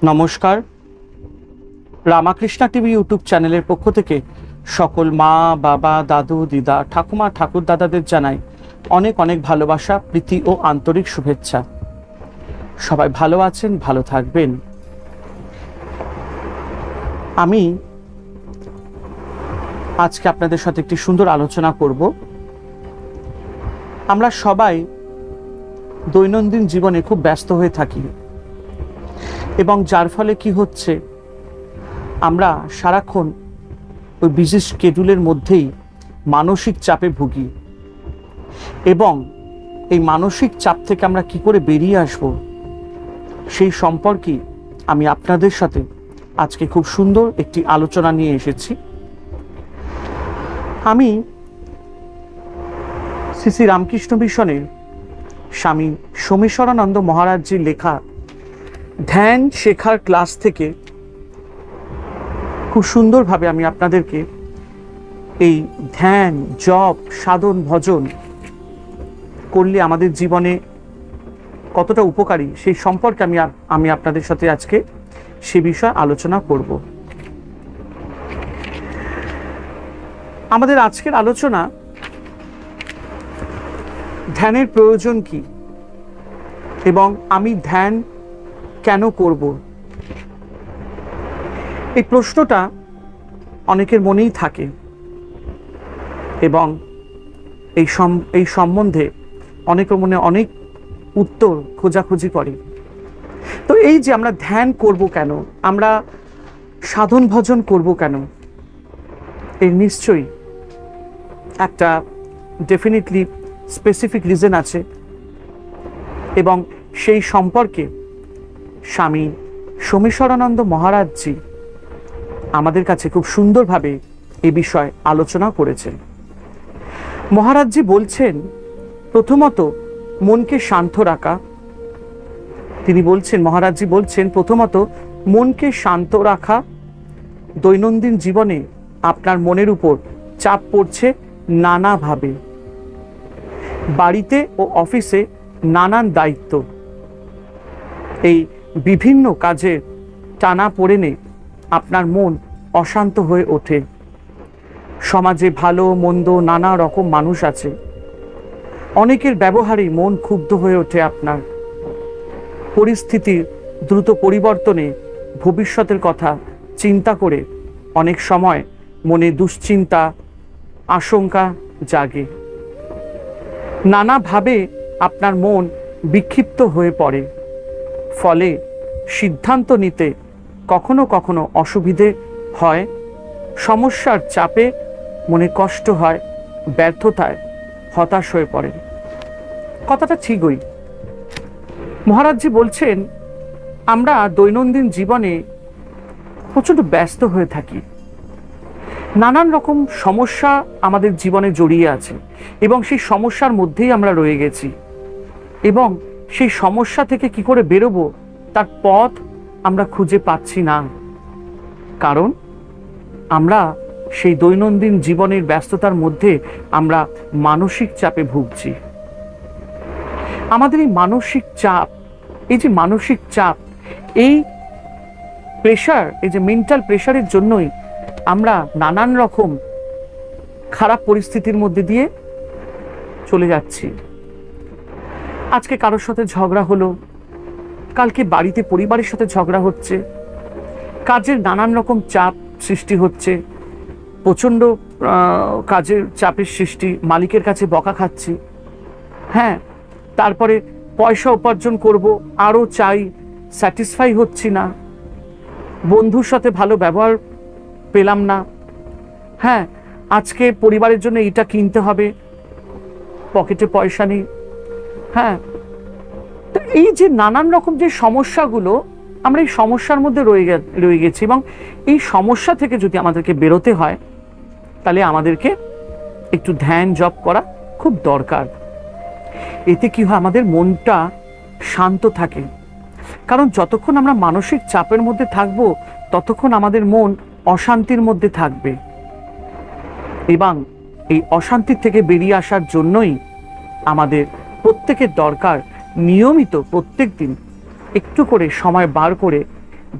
নমস্কার। Ramakrishna TV YouTube চ্যানেলের পক্ষ থেকে সকল মা, বাবা, দাদু, দিদা, ঠাকুমা, ঠাকুর দাদাদের জানাই অনেক অনেক ভালোবাসা, প্রীতি ও আন্তরিক শুভেচ্ছা। সবাই ভালো আছেন, ভালো থাকবেন। আমি আজকে আপনাদের সাথে একটি সুন্দর আলোচনা করব। আমরা সবাই দৈনন্দিন জীবনে খুব ব্যস্ত হয়ে থাকি এবং যার ফলে কি হচ্ছে, আমরা সারাক্ষণ ওই বিজি শিডিউলের মধ্যেই মানসিক চাপে ভুগি এবং এই মানসিক চাপ থেকে আমরা কি করে বেরিয়ে আসব সেই সম্পর্কে আমি আপনাদের সাথে আজকে খুব সুন্দর একটি আলোচনা নিয়ে এসেছি। আমি শ্রী শ্রী রামকৃষ্ণ মিশনের স্বামী সোমেশ্বরানন্দ মহারাজজির লেখা ধ্যান শেখার ক্লাস থেকে খুব সুন্দরভাবে আমি আপনাদেরকে এই ধ্যান, জপ, সাধন, ভজন করলে আমাদের জীবনে কতটা উপকারী সেই সম্পর্কে আমি আপনাদের সাথে আজকে সে বিষয়ে আলোচনা করব। আমাদের আজকের আলোচনা ধ্যানের প্রয়োজন কি এবং আমি ধ্যান কেন করব। এই প্রশ্নটা অনেকের মনেই থাকে এবং এই সম্বন্ধে অনেকের মনে অনেক উত্তর খোঁজাখুঁজি করে। তো এই যে আমরা ধ্যান করব কেন, আমরা সাধন ভজন করব কেন, এর নিশ্চয়ই একটা ডেফিনেটলি স্পেসিফিক রিজন আছে এবং সেই সম্পর্কে স্বামী সোমেশ্বরানন্দ মহারাজজি আমাদের কাছে খুব সুন্দরভাবে এ বিষয়ে আলোচনা করেছেন। মহারাজজি বলছেন, প্রথমত মনকে শান্ত রাখা। মহারাজজি বলছেন প্রথমত মনকে শান্ত রাখা। দৈনন্দিন জীবনে আপনার মনের উপর চাপ পড়ছে নানাভাবে, বাড়িতে ও অফিসে নানান দায়িত্ব, এই বিভিন্ন কাজে টানাপোড়েনে আপনার মন অশান্ত হয়ে ওঠে। সমাজে ভালো মন্দ নানা রকম মানুষ আছে, অনেকের ব্যবহারে মন ক্ষুব্ধ হয়ে ওঠে আপনার। পরিস্থিতির দ্রুত পরিবর্তনে ভবিষ্যতের কথা চিন্তা করে অনেক সময় মনে দুশ্চিন্তা, আশঙ্কা জাগে। নানাভাবে আপনার মন বিক্ষিপ্ত হয়ে পড়ে, ফলে সিদ্ধান্ত নিতে কখনো কখনো অসুবিধে হয়, সমস্যার চাপে মনে কষ্ট হয়, ব্যর্থতায় হতাশ হয়ে পড়েন। কথাটা ঠিকই। মহারাজজি বলছেন, আমরা দৈনন্দিন জীবনে প্রচণ্ড ব্যস্ত হয়ে থাকি, নানান রকম সমস্যা আমাদের জীবনে জড়িয়ে আছে এবং সেই সমস্যার মধ্যেই আমরা রয়ে গেছি এবং সেই সমস্যা থেকে কি করে বেরোবো তার পথ আমরা খুঁজে পাচ্ছি না, কারণ আমরা সেই দৈনন্দিন জীবনের ব্যস্ততার মধ্যে আমরা মানসিক চাপে ভুগছি। আমাদের এই মানসিক চাপ, এই প্রেশার, এই যে মেন্টাল প্রেশারের জন্যই আমরা নানান রকম খারাপ পরিস্থিতির মধ্যে দিয়ে চলে যাচ্ছি। আজকে কারোর সাথে ঝগড়া হলো, কালকে বাড়িতে পরিবারের সাথে ঝগড়া হচ্ছে, কাজের নানান রকম চাপ সৃষ্টি হচ্ছে, প্রচণ্ড কাজের চাপের সৃষ্টি, মালিকের কাছে বকা খাচ্ছি। হ্যাঁ, তারপরে পয়সা উপার্জন করব, আরও চাই, স্যাটিসফাই হচ্ছি না, বন্ধুর সাথে ভালো ব্যবহার পেলাম না। হ্যাঁ, আজকে পরিবারের জন্য এটা কিনতে হবে, পকেটে পয়সা নেই। হ্যাঁ, তো এই যে নানান রকম যে সমস্যাগুলো, আমরা এই সমস্যার মধ্যে রয়ে গেছি এবং এই সমস্যা থেকে যদি আমাদেরকে বেরোতে হয় তাহলে আমাদেরকে একটু ধ্যান জপ করা খুব দরকার। এতে কি হয়, আমাদের মনটা শান্ত থাকে, কারণ যতক্ষণ আমরা মানসিক চাপের মধ্যে থাকব ততক্ষণ আমাদের মন অশান্তির মধ্যে থাকবে এবং এই অশান্তি থেকে বেরিয়ে আসার জন্যই আমাদের প্রত্যেকের দরকার নিয়মিত প্রত্যেক দিন একটু করে সময় বার করে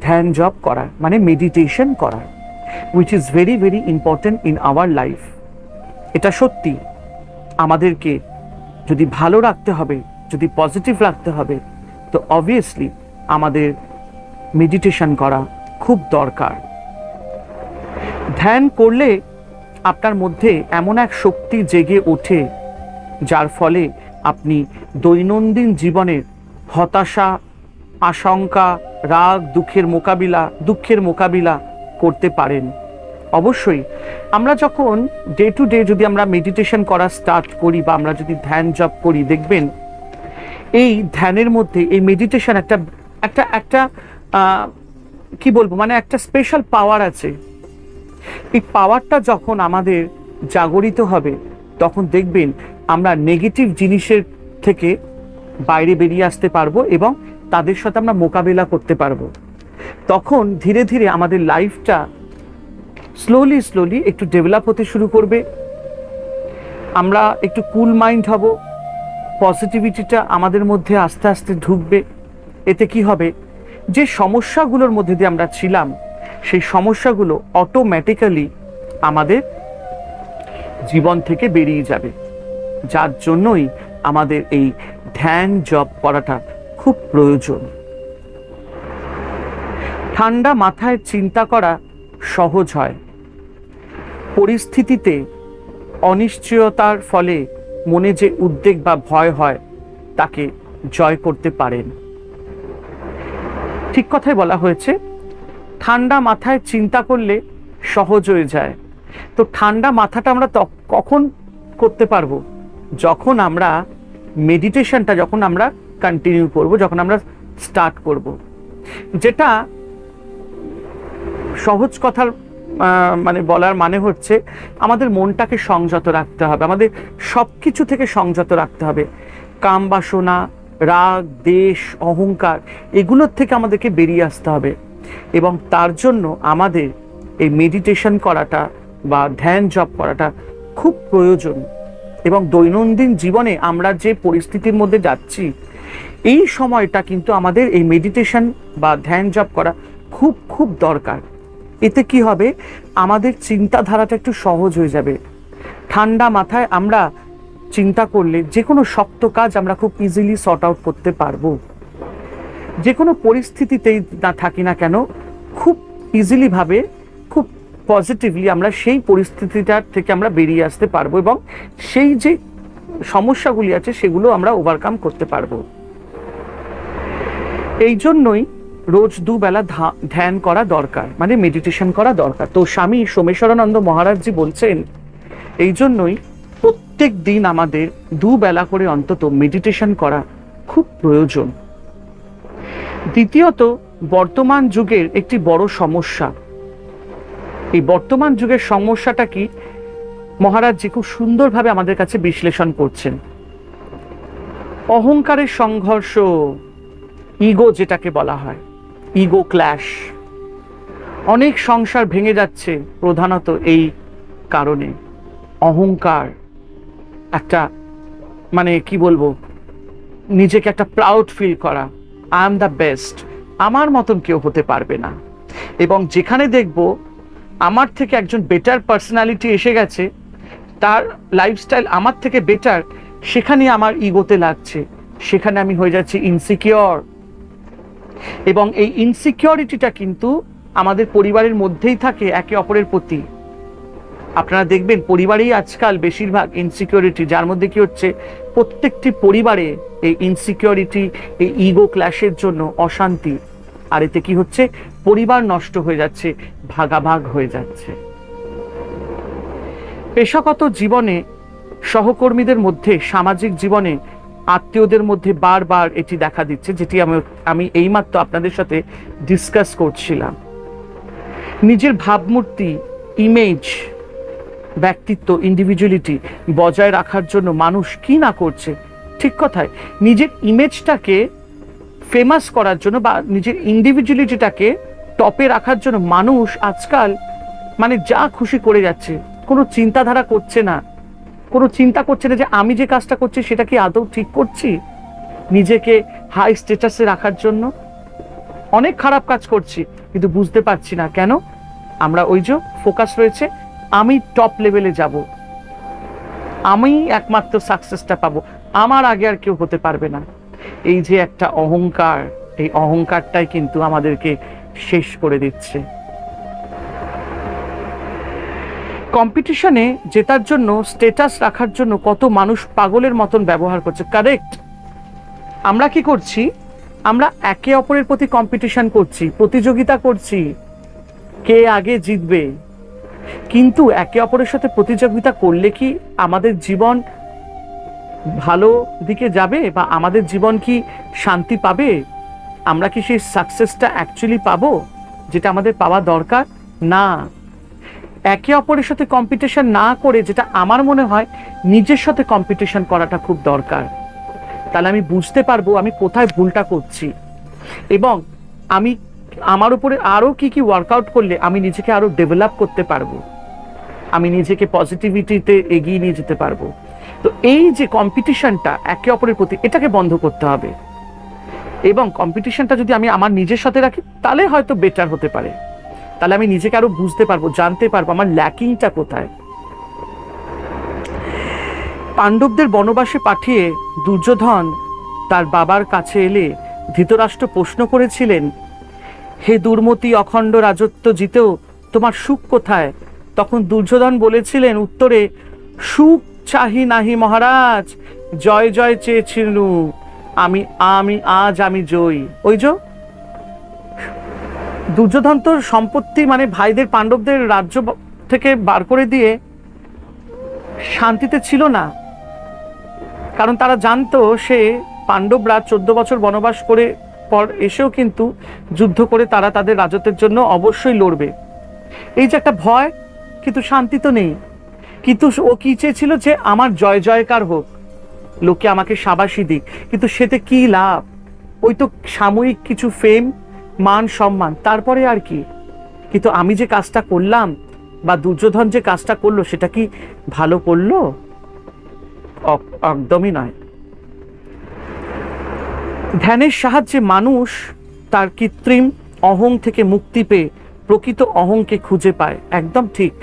ধ্যান জপ করার, মানে মেডিটেশন করার, which is very very important in our life. এটা সত্যি আমাদেরকে যদি ভালো রাখতে হবে, যদি পজিটিভ রাখতে হবে, তো অবভিয়াসলি আমাদের মেডিটেশন করা খুব দরকার। ধ্যান করলে আপনার মধ্যে এমন এক শক্তি জেগে ওঠে যার ফলে আপনি দৈনন্দিন জীবনের হতাশা, আশঙ্কা, রাগ, দুঃখের মোকাবিলা করতে পারেন। অবশ্যই আমরা যখন ডে টু ডে যদি আমরা মেডিটেশন করা স্টার্ট করি বা আমরা যদি ধ্যান জপ করি, দেখবেন এই ধ্যানের মধ্যে এই মেডিটেশন একটা একটা একটা কি বলবো, মানে একটা স্পেশাল পাওয়ার আছে। এই পাওয়ারটা যখন আমাদের জাগরিত হবে তখন দেখবেন আমরা নেগেটিভ জিনিসের থেকে বাইরে বেরিয়ে আসতে পারবো এবং তাদের সাথে আমরা মোকাবেলা করতে পারবো। তখন ধীরে ধীরে আমাদের লাইফটা স্লোলি একটু ডেভেলপ হতে শুরু করবে। আমরা একটু কুল মাইন্ড হব, পজিটিভিটিটা আমাদের মধ্যে আস্তে আস্তে ঢুকবে। এতে কি হবে, যে সমস্যাগুলোর মধ্যে দিয়ে আমরা ছিলাম সেই সমস্যাগুলো অটোমেটিক্যালি আমাদের জীবন থেকে বেরিয়ে যাবে। যার জন্যই আমাদের এই ধ্যান জপ করাটা খুব প্রয়োজন। ঠান্ডা মাথায় চিন্তা করা সহজ হয়। পরিস্থিতিতে অনিশ্চয়তার ফলে মনে যে উদ্বেগ বা ভয় হয় তাকে জয় করতে পারেন। ঠিক কথাই বলা হয়েছে, ঠান্ডা মাথায় চিন্তা করলে সহজ হয়ে যায়। তো ঠান্ডা মাথাটা আমরা কখন করতে পারবো? যখন আমরা মেডিটেশনটা যখন আমরা কন্টিনিউ করব, যখন আমরা স্টার্ট করব। যেটা সহজ কথার মানে বলার মানে হচ্ছে আমাদের মনটাকে সংযত রাখতে হবে, আমাদের সব কিছু থেকে সংযত রাখতে হবে। কাম বাসনা, রাগ, দ্বেষ, অহংকার, এগুলোর থেকে আমাদেরকে বেরিয়ে আসতে হবে এবং তার জন্য আমাদের এই মেডিটেশন করাটা বা ধ্যান জপ করাটা খুব প্রয়োজন। এবং দৈনন্দিন জীবনে আমরা যে পরিস্থিতির মধ্যে যাচ্ছি এই সময়টা কিন্তু আমাদের এই মেডিটেশন বা ধ্যান জপ করা খুব খুব দরকার। এতে কি হবে, আমাদের চিন্তাধারাটা একটু সহজ হয়ে যাবে। ঠান্ডা মাথায় আমরা চিন্তা করলে যে কোনো শক্ত কাজ আমরা খুব ইজিলি সর্ট আউট করতে পারবো। যে কোনো পরিস্থিতিতেই না থাকি না কেন, খুব ইজিলি ভাবে, খুব পজিটিভলি আমরা সেই পরিস্থিতিটার থেকে আমরা বেরিয়ে আসতে পারবো এবং সেই যে সমস্যাগুলি আছে সেগুলো আমরা ওভারকাম করতে পারবো। এই জন্যই রোজ দুবেলা ধ্যান করা দরকার, মানে মেডিটেশন করা দরকার। তো স্বামী সোমেশ্বরানন্দ মহারাজজি বলছেন এই জন্যই প্রত্যেক দিন আমাদের দুবেলা করে অন্তত মেডিটেশন করা খুব প্রয়োজন। দ্বিতীয়ত, বর্তমান যুগের একটি বড় সমস্যা, এই বর্তমান যুগের সমস্যাটা কি মহারাজজি খুব সুন্দরভাবে আমাদের কাছে বিশ্লেষণ করছেন। অহংকারের সংঘর্ষ, ইগো যেটাকে বলা হয়, ইগো ক্ল্যাশ। অনেক সংসার ভেঙে যাচ্ছে প্রধানত এই কারণে। অহংকার, একটা মানে কি বলবো, নিজেকে একটা প্রাউড ফিল করা, আই এম দ্য বেস্ট, আমার মতন কেউ হতে পারবে না। এবং যেখানে দেখব আমার থেকে একজন বেটার পার্সোনালিটি এসে গেছে, তার লাইফস্টাইল আমার থেকে বেটার, সেখানে আমার ইগোতে লাগছে, সেখানে আমি হয়ে যাচ্ছি ইনসিকিওর। এবং এই ইনসিকিউরিটিটা কিন্তু আমাদের পরিবারের মধ্যেই থাকে একে অপরের প্রতি। আপনারা দেখবেন পরিবারেই আজকাল বেশিরভাগ ইনসিকিউরিটি, যার মধ্যে কি হচ্ছে প্রত্যেকটি পরিবারে এই ইনসিকিউরিটি, এই ইগো ক্ল্যাশের জন্য অশান্তি। আর এতে কি হচ্ছে, পরিবার নষ্ট হয়ে যাচ্ছে, ভাগাভাগ হয়ে যাচ্ছে। পেশাগত জীবনে, সহকর্মীদের মধ্যে, সামাজিক জীবনে, আত্মীয়দের মধ্যে বারবার এটি দেখা দিচ্ছে, যেটি আমি এইমাত্র আপনাদের সাথে ডিসকাস করছিলাম। নিজের ভাবমূর্তি, ইমেজ, ব্যক্তিত্ব, ইন্ডিভিজুয়ালিটি বজায় রাখার জন্য মানুষ কি না করছে। ঠিক কথায়, নিজের ইমেজটাকে ফেমাস করার জন্য বা নিজের ইন্ডিভিজুয়ালিটিটাকে টপে রাখার জন্য মানুষ আজকাল মানে যা খুশি করে যাচ্ছে, কোনো চিন্তাধারা করছে না, কোনো চিন্তা করছে না যে আমি যে কাজটা করছি সেটা কি আদৌ ঠিক করছি নিজেকে হাই স্ট্যাটাসে রাখার জন্য। অনেক খারাপ কাজ করছি, কিন্তু বুঝতে পারছি না কেন। আমরা ওই যে ফোকাস রয়েছে, আমি টপ লেভেলে যাব, আমি একমাত্র সাকসেসটা পাবো, আমার আগে আর কেউ হতে পারবে না। এই যে একটা অহংকার, এই অহংকারটাই কিন্তু আমাদেরকে শেষ করে দিচ্ছে। কম্পিটিশনে জেতার জন্য, স্ট্যাটাস রাখার জন্য কত মানুষ পাগলের মতন ব্যবহার করছে। কারেক্ট। আমরা কি করছি? আমরা একে অপরের প্রতি কম্পিটিশন করছি, প্রতিযোগিতা করছি, কে আগে জিতবে। কিন্তু একে অপরের সাথে প্রতিযোগিতা করলে কি আমাদের জীবন ভালো দিকে যাবে, বা আমাদের জীবন কি শান্তি পাবে? আমরা কি সেই সাকসেসটা অ্যাকচুয়ালি পাবো যেটা আমাদের পাওয়া দরকার? না। একে অপরের সাথে কম্পিটিশন না করে, যেটা আমার মনে হয় নিজের সাথে কম্পিটিশন করাটা খুব দরকার। তাহলে আমি বুঝতে পারবো আমি কোথায় ভুলটা করছি, এবং আমি আমার উপরে আরো কি কি ওয়ার্কআউট করলে আমি নিজেকে আরো ডেভেলপ করতে পারবো, আমি নিজেকে পজিটিভিটিতে এগিয়ে নিয়ে যেতে পারবো। তো এই যে কম্পিটিশনটা একে অপরের প্রতি, এটাকে বন্ধ করতে হবে। এবং কম্পিটিশনটা যদি আমি আমার নিজের সাথে রাখি, তাহলে হয়তো বেটার হতে পারে। তাহলে আমি নিজেকে আরো বুঝতে পারবো, জানতে পারবো আমার ল্যাকিংটা কোথায়। পাণ্ডবদের বনবাসে পাঠিয়ে দুর্যোধন তার বাবার কাছে এলে ধৃতরাষ্ট্র প্রশ্ন করেছিলেন, হে দুর্মতি, অখণ্ড রাজত্ব জিতেও তোমার সুখ কোথায়? তখন দুর্যোধন বলেছিলেন উত্তরে, সুখ চাহি নাহি মহারাজ, জয় জয় চেয়েছিল, আমি আমি আজ আমি জয়ী। ওই যে দুর্যোধন তো সম্পত্তি, মানে ভাইদের পাণ্ডবদের রাজ্য থেকে বার করে দিয়ে শান্তিতে ছিল না, কারণ তারা জানতো সে পাণ্ডবরা 14 বছর বনবাস করে পর এসেও কিন্তু যুদ্ধ করে তারা তাদের রাজত্বের জন্য অবশ্যই লড়বে। এই যে একটা ভয়, কিন্তু শান্তি তো নেই। কিন্তু ও কি চেয়েছিল? যে আমার জয় জয়কার হোক, লোকে আমাকে সাবাসী দিক। কিন্তু সেতে কি লাভ? ওই তো সাময়িক কিছু ফেম, মান সম্মান, তারপরে আর কি? কিন্তু আমি যে কাজটা করলাম, বা দুর্যোধন যে কাজটা করলো, সেটা কি ভালো করলো? একদমই নয়। ধ্যানের সাহায্যে মানুষ তার কৃত্রিম অহং থেকে মুক্তি পেয়ে প্রকৃত অহংকে খুঁজে পায়। একদম ঠিক।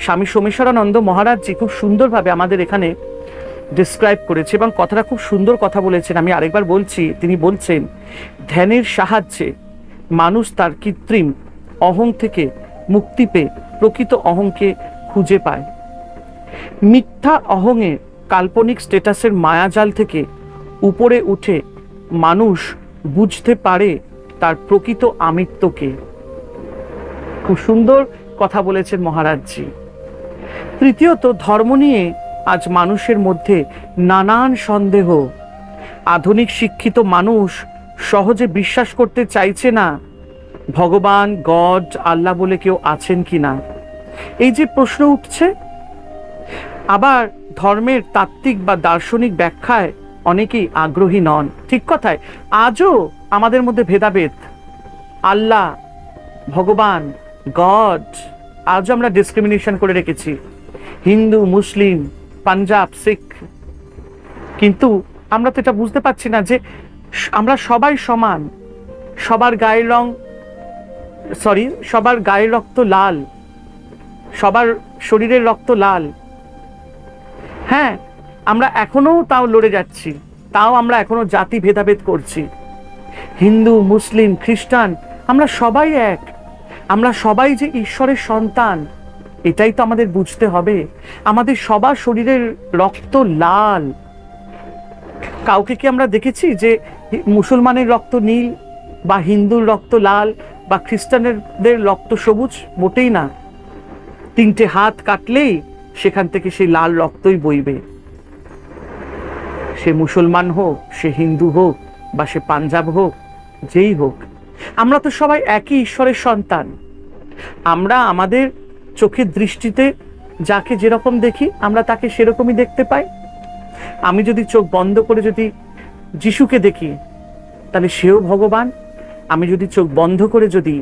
স্বামী সোমেশ্বরানন্দ মহারাজজি খুব সুন্দরভাবে আমাদের এখানে ডিসক্রাইব করেছে, এবং কথাটা খুব সুন্দর কথা বলেছেন। আমি আরেকবার বলছি, তিনি বলছেন, ধ্যানের সাহায্যে মানুষ তার কৃত্রিম অহং থেকে মুক্তি পেয়ে প্রকৃত অহংকে খুঁজে পায়। মিথ্যা অহংয়ের কাল্পনিক স্ট্যাটাসের মায়াজাল থেকে উপরে উঠে মানুষ বুঝতে পারে তার প্রকৃত আমিত্বকে। খুব সুন্দর কথা বলেছেন মহারাজজি। তৃতীয়ত, ধর্ম নিয়ে আজ মানুষের মধ্যে নানান সন্দেহ। আধুনিক শিক্ষিত মানুষ সহজে বিশ্বাস করতে চাইছে না ভগবান, গড, আল্লাহ বলে কেউ আছেন কিনা। এই যে প্রশ্ন উঠছে, আবার ধর্মের তাত্ত্বিক বা দার্শনিক ব্যাখ্যায় অনেকেই আগ্রহী নন। ঠিক কথায়, আজও আমাদের মধ্যে ভেদাভেদ। আল্লাহ, ভগবান, গড, আজও আমরা ডিসক্রিমিনেশন করে রেখেছি, হিন্দু, মুসলিম, পাঞ্জাব, শিখ। কিন্তু আমরা তো এটা বুঝতে পারছি না যে আমরা সবাই সমান। সবার গায়ের রং, সবার গায়ের রক্ত লাল, সবার শরীরের রক্ত লাল। হ্যাঁ, আমরা এখনো তাও লড়ে যাচ্ছি, তাও আমরা এখনো জাতি ভেদাভেদ করছি। হিন্দু, মুসলিম, খ্রিস্টান, আমরা সবাই এক। আমরা সবাই যে ঈশ্বরের সন্তান, এটাই তো আমাদের বুঝতে হবে। আমাদের সবার শরীরের রক্ত লাল। কাউকে কি আমরা দেখেছি যে মুসলমানের রক্ত নীল, বা হিন্দুর রক্ত লাল, বা খ্রিস্টানদের রক্ত সবুজ? মোটেই না। 3টে হাত কাটলেই সেখান থেকে সেই লাল রক্তই বইবে। সে মুসলমান হোক, সে হিন্দু হোক, বা সে পাঞ্জাব হোক, যেই হোক, আমরা তো সবাই একই ঈশ্বরের সন্তান। আমরা আমাদের চোখের দৃষ্টিতে যাকে যেরকম দেখি, আমরা তাকে সেরকমই দেখতে পাই। আমি যদি চোখ বন্ধ করে যদি যিশুকে দেখি, তাহলে সেও ভগবান। আমি যদি চোখ বন্ধ করে যদি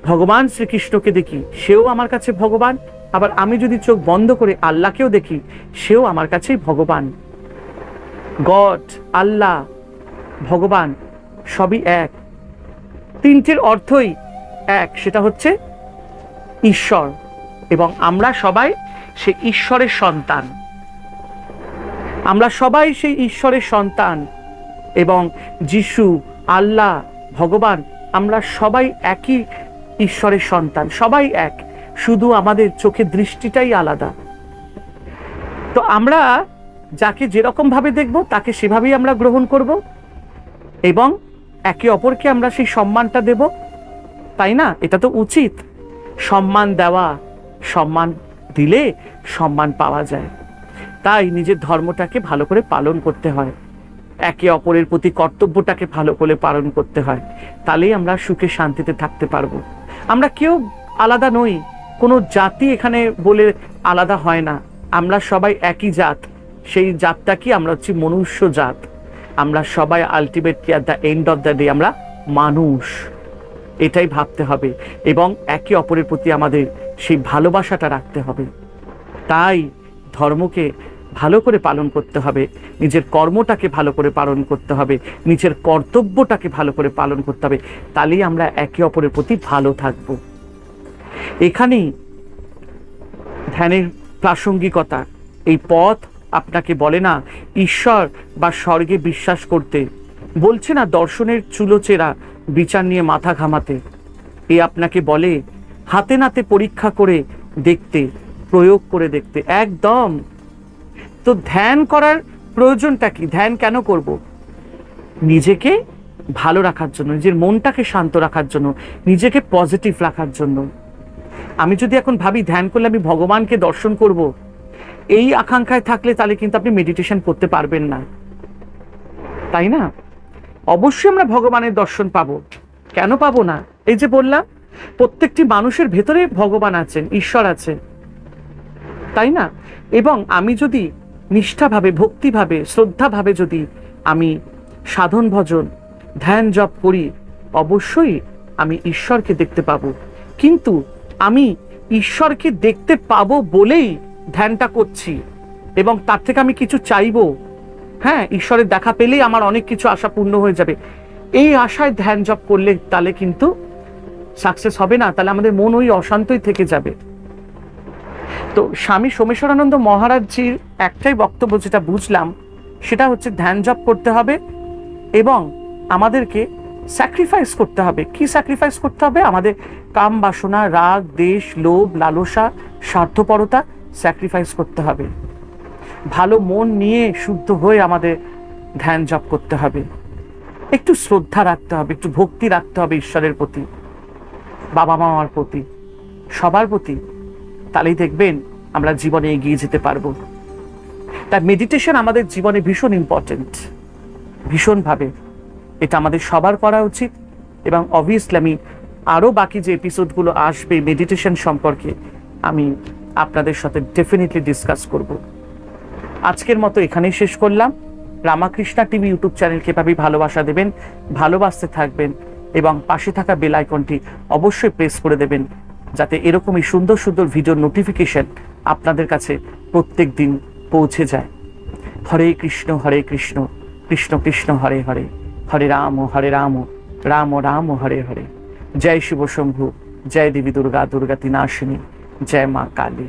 ভগবান শ্রীকৃষ্ণকে দেখি, সেও আমার কাছে ভগবান। আবার আমি যদি চোখ বন্ধ করে আল্লাহকেও দেখি, সেও আমার কাছেই ভগবান। গড, আল্লাহ, ভগবান সবই এক। তিনটির অর্থই এক, সেটা হচ্ছে ঈশ্বর, এবং আমরা সবাই সেই ঈশ্বরের সন্তান। আমরা সবাই সেই ঈশ্বরের সন্তান, এবং যিশু, আল্লাহ, ভগবান, আমরা সবাই একই ঈশ্বরের সন্তান, সবাই এক, শুধু আমাদের চোখের দৃষ্টিটাই আলাদা। তো আমরা যাকে যেরকম ভাবে দেখব তাকে সেভাবেই আমরা গ্রহণ করব, এবং একে অপরকে আমরা সেই সম্মানটা দেব, তাই না? এটা তো উচিত। সম্মান দেওয়া, সম্মান দিলে সম্মান পাওয়া যায়। তাই নিজের ধর্মটাকে ভালো করে পালন করতে হয়, একে অপরের প্রতি কর্তব্যটাকে ভালো করে পালন করতে হয়, তাহলেই আমরা সুখে শান্তিতে থাকতে পারবো। আমরা কেউ আলাদা নই, কোনো জাতি এখানে বলে আলাদা হয় না, আমরা সবাই একই জাত। সেই জাতটা কি? আমরা হচ্ছি মনুষ্য জাত। আমরা সবাই ultimately at the end of the day আমরা মানুষ, এটাই ভাবতে হবে, এবং একে অপরের প্রতি আমাদের সেই ভালোবাসাটা রাখতে হবে। তাই ধর্মকে ভালো করে পালন করতে হবে, নিজের কর্মটাকে ভালো করে পালন করতে হবে, নিজের কর্তব্যটাকে ভালো করে পালন করতে হবে, তাহলেই আমরা একে অপরের প্রতি ভালো থাকব। এখানেই ধ্যানের প্রাসঙ্গিকতা। এই পথ আপনাকে বলে না ঈশ্বর বা স্বর্গে বিশ্বাস করতে, বলছে না দর্শনের চুলোচেরা বিচার নিয়ে মাথা ঘামাতে। এ আপনাকে বলে হাতে নাতে পরীক্ষা করে দেখতে, প্রয়োগ করে দেখতে। একদম। তো ধ্যান করার প্রয়োজনটা কি? ধ্যান কেন করব? নিজেকে ভালো রাখার জন্য, নিজের মনটাকে শান্ত রাখার জন্য, নিজেকে পজিটিভ রাখার জন্য। আমি যদি এখন ভাবি ধ্যান করলে আমি ভগবানকে দর্শন করব, এই আকাঙ্ক্ষায় থাকলে তাহলে কিন্তু আপনি মেডিটেশন করতে পারবেন না, তাই না? অবশ্যই আমরা ভগবানের দর্শন পাবো, কেন পাবো না? এই যে বললাম, প্রত্যেকটি মানুষের ভেতরে ভগবান আছেন, ঈশ্বর আছেন, তাই না? এবং আমি যদি নিষ্ঠাভাবে, ভক্তিভাবে, শ্রদ্ধাভাবে যদি আমি সাধন ভজন, ধ্যান জপ করি, অবশ্যই আমি ঈশ্বরকে দেখতে পাবো। কিন্তু আমি ঈশ্বরকে দেখতে পাবো বলেই ধ্যানটা করছি, এবং তার থেকে আমি কিছু চাইবো, হ্যাঁ ঈশ্বরের দেখা পেলেই আমার অনেক কিছু আশা পূর্ণ হয়ে যাবে, এই আশায় ধ্যান জপ করলে তাহলে কিন্তু সাকসেস হবে না, তাহলে আমাদের মন ওই অশান্তই থেকে যাবে। তো স্বামী সোমেশ্বরানন্দ মহারাজজির একটাই বক্তব্য যেটা বুঝলাম, সেটা হচ্ছে ধ্যান জপ করতে হবে এবং আমাদেরকে স্যাক্রিফাইস করতে হবে। কি স্যাক্রিফাইস করতে হবে? আমাদের কাম বাসনা, রাগ, দ্বেষ, লোভ, লালসা, স্বার্থপরতা স্যাক্রিফাইস করতে হবে। ভালো মন নিয়ে শুদ্ধ হয়ে আমাদের ধ্যান জপ করতে হবে। একটু শ্রদ্ধা রাখতে হবে, একটু ভক্তি রাখতে হবে ঈশ্বরের প্রতি, বাবা মামার প্রতি, সবার প্রতি। তাহলেই দেখবেন আমরা জীবনে এগিয়ে যেতে পারবো। তাই মেডিটেশন আমাদের জীবনে ভীষণ ইম্পর্টেন্ট, ভীষণভাবে। এটা আমাদের সবার করা উচিত। এবং অবভিয়াসলি আমি আরও বাকি যে এপিসোডগুলো আসবে মেডিটেশন সম্পর্কে, আমি আপনাদের সাথে ডেফিনেটলি ডিসকাস করব। আজকের মতো এখানেই শেষ করলাম। রামাকৃষ্ণা টিভি ইউটিউব চ্যানেলকে এভাবেই ভালোবাসা দেবেন, ভালোবাসতে থাকবেন, এবং পাশে থাকা বেল আইকনটি অবশ্যই প্রেস করে দেবেন, যাতে এরকমই সুন্দর সুন্দর ভিডিওর নোটিফিকেশন আপনাদের কাছে প্রত্যেক দিন পৌঁছে যায়। হরে কৃষ্ণ কৃষ্ণ কৃষ্ণ হরে হরে, হরে রাম রাম রাম হরে হরে। জয় শিব শম্ভু, জয় দেবী দুর্গা দুর্গাতি নাশিনী, জয় মা কালী।